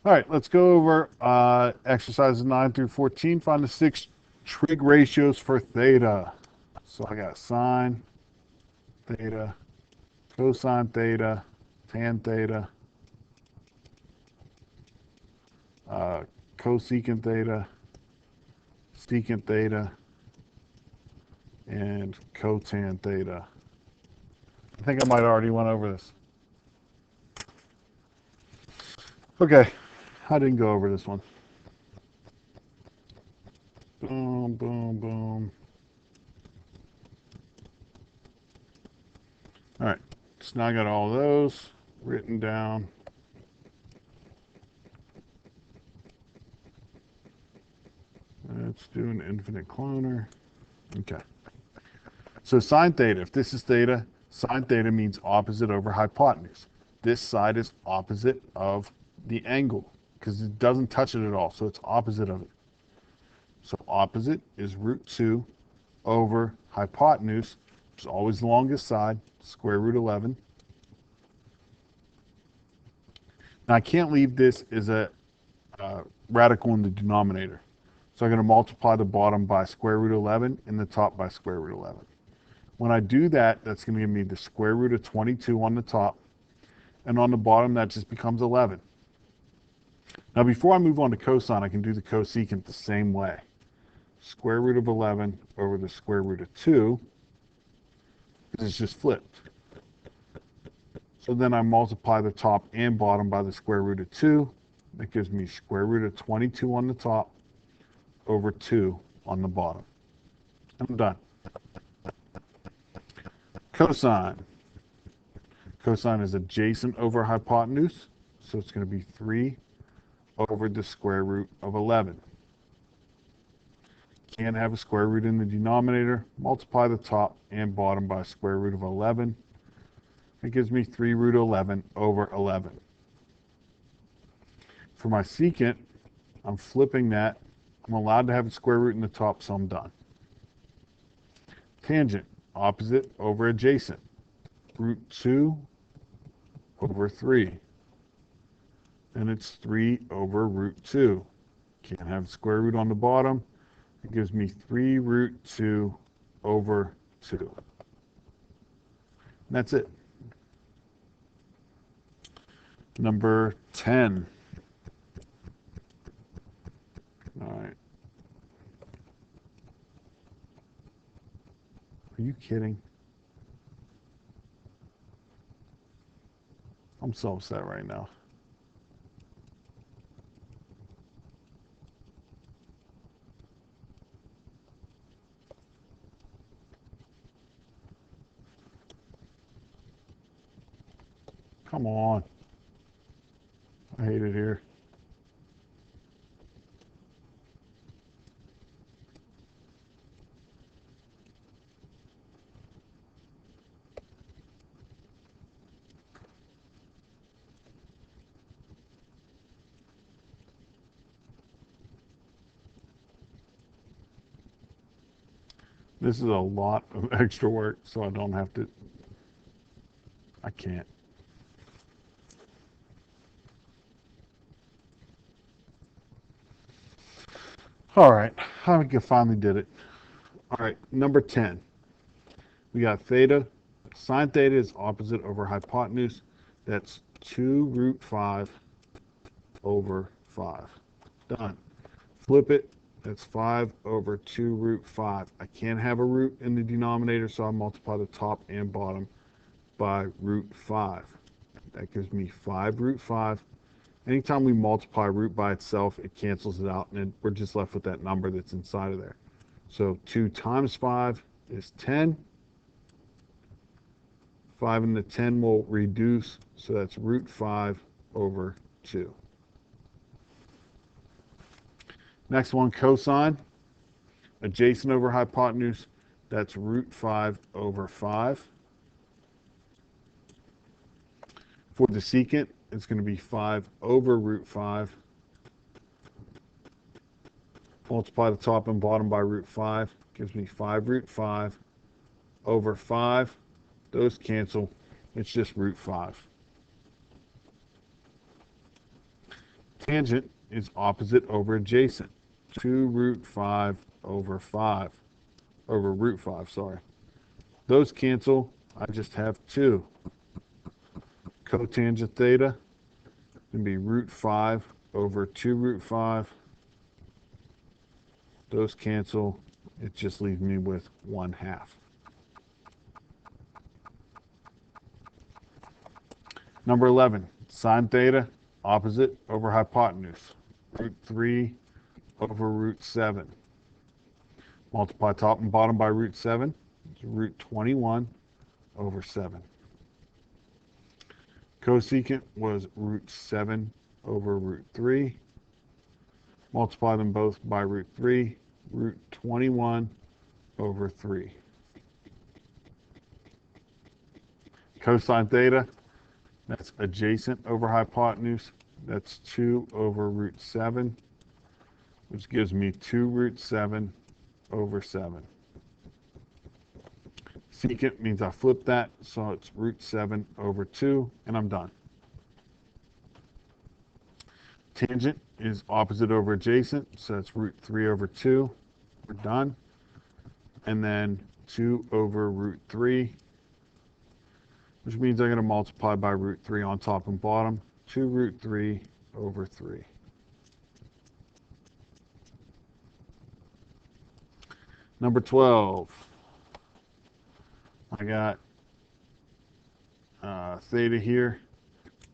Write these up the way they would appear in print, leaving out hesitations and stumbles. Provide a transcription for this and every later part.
All right, let's go over exercises 9 through 14. Find the 6 trig ratios for theta. So I got sine theta, cosine theta, tan theta, uh, cosecant theta, secant theta, and cotan theta. I think I might have already went over this. Okay, I didn't go over this one. Boom, boom, boom. All right, so now I got all those written down. Let's do an infinite cloner. Okay. So sine theta, if this is theta, sine theta means opposite over hypotenuse. This side is opposite of the angle because it doesn't touch it at all, so it's opposite of it. So opposite is root 2 over hypotenuse, which is always the longest side, square root 11. Now I can't leave this as a radical in the denominator. So I'm going to multiply the bottom by square root 11 and the top by square root 11. When I do that, that's going to give me the square root of 22 on the top, and on the bottom that just becomes 11. Now before I move on to cosine, I can do the cosecant the same way. Square root of 11 over the square root of 2, it's just flipped. So then I multiply the top and bottom by the square root of 2. That gives me square root of 22 on the top over 2 on the bottom. I'm done. Cosine. Cosine is adjacent over hypotenuse, so it's going to be 3 over the square root of 11. Can't have a square root in the denominator. Multiply the top and bottom by square root of 11. It gives me 3 root 11 over 11. For my secant, I'm flipping that. I'm allowed to have a square root in the top, so I'm done. Tangent, opposite over adjacent. Root 2 over 3. And it's 3 over root 2. Can't have a square root on the bottom. It gives me 3 root 2 over 2. And that's it. Number 10. All right. Are you kidding? I'm so upset right now. Come on. I hate it here. This is a lot of extra work, so I don't have to. I can't. All right. I finally did it. All right. Number 10. We got theta. Sine theta is opposite over hypotenuse. That's 2 root 5 over 5. Done. Flip it. That's 5 over 2 root 5. I can't have a root in the denominator, so I'll multiply the top and bottom by root 5. That gives me 5 root 5. Anytime we multiply root by itself, it cancels it out, and we're just left with that number that's inside of there. So 2 times 5 is 10. 5 and the 10 will reduce, so that's root 5 over 2. Next one, cosine. Adjacent over hypotenuse, that's root 5 over 5. For the secant, it's going to be 5 over root 5. Multiply the top and bottom by root 5. Gives me 5 root 5 over 5. Those cancel. It's just root 5. Tangent is opposite over adjacent. 2 root 5 over 5, over root 5, sorry. Those cancel. I just have 2. Cotangent theta can be root 5 over 2 root 5. Those cancel. It just leaves me with 1/2. Number 11, sine theta, opposite over hypotenuse. Root 3 over root 7. Multiply top and bottom by root 7. It's root 21 over 7. Cosecant was root 7 over root 3. Multiply them both by root 3. Root 21 over 3. Cosine theta, that's adjacent over hypotenuse. That's 2 over root 7, which gives me 2 root 7 over 7. Secant means I flip that, so it's root 7 over 2, and I'm done. Tangent is opposite over adjacent, so that's root 3 over 2. We're done. And then 2 over root 3, which means I'm going to multiply by root 3 on top and bottom. 2 root 3 over 3. Number 12. I got theta here.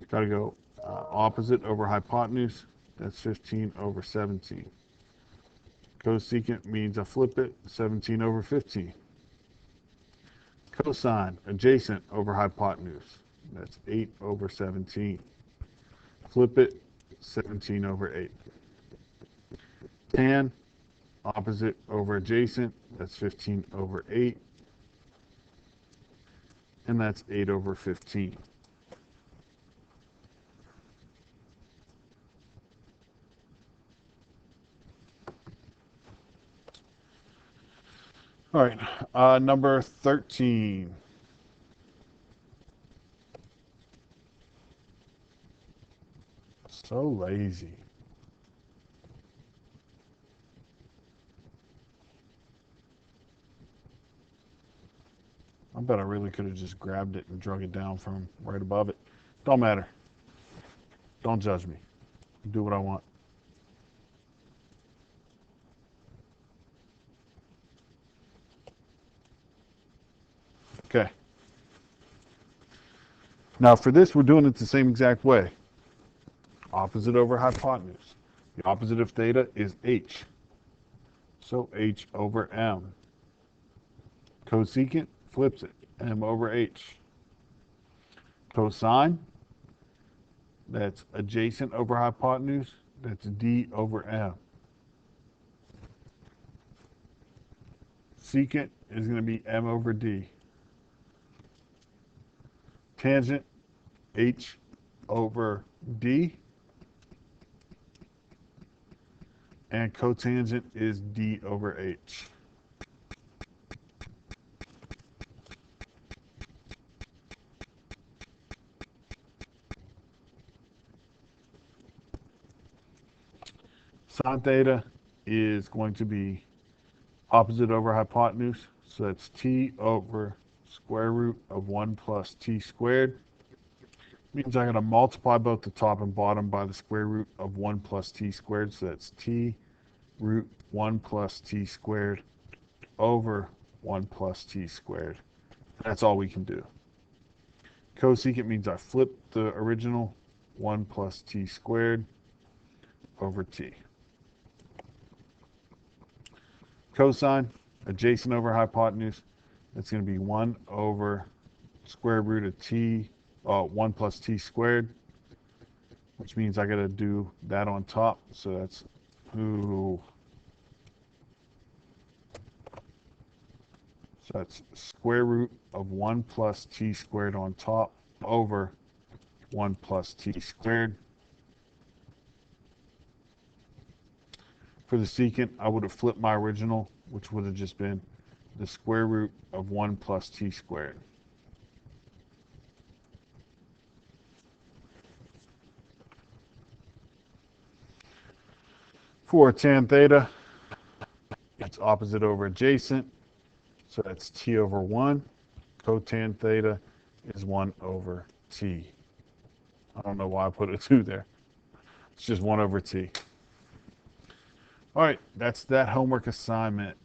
Got to go opposite over hypotenuse. That's 15 over 17. Cosecant means I flip it. 17 over 15. Cosine, adjacent over hypotenuse. That's 8 over 17. Flip it. 17 over 8. Tan, opposite over adjacent. That's 15 over 8. And that's 8 over 15. All right, number 13. So lazy. I bet I really could have just grabbed it and drug it down from right above it. Don't matter. Don't judge me. Do what I want. Okay. Now for this, we're doing it the same exact way. Opposite over hypotenuse. The opposite of theta is h. So h over m. Cosecant flips it. M over h. Cosine, that's adjacent over hypotenuse. That's d over m. Secant is going to be m over d. Tangent, h over d. And cotangent is d over h. Sine theta is going to be opposite over hypotenuse. So that's t over square root of 1 plus t squared. Means I'm going to multiply both the top and bottom by the square root of 1 plus t squared. So that's t root 1 plus t squared over 1 plus t squared. That's all we can do. Cosecant means I flip the original 1 plus t squared over t. Cosine, adjacent over hypotenuse, that's going to be 1 over square root of t, 1 plus t squared, which means I got to do that on top. So that's, so that's square root of 1 plus t squared on top over 1 plus t squared. For the secant, I would have flipped my original, which would have just been the square root of 1 plus t squared. For tan theta, it's opposite over adjacent. So that's t over 1. Cotan theta is 1 over t. I don't know why I put a 2 there. It's just 1 over t. All right, that's that homework assignment.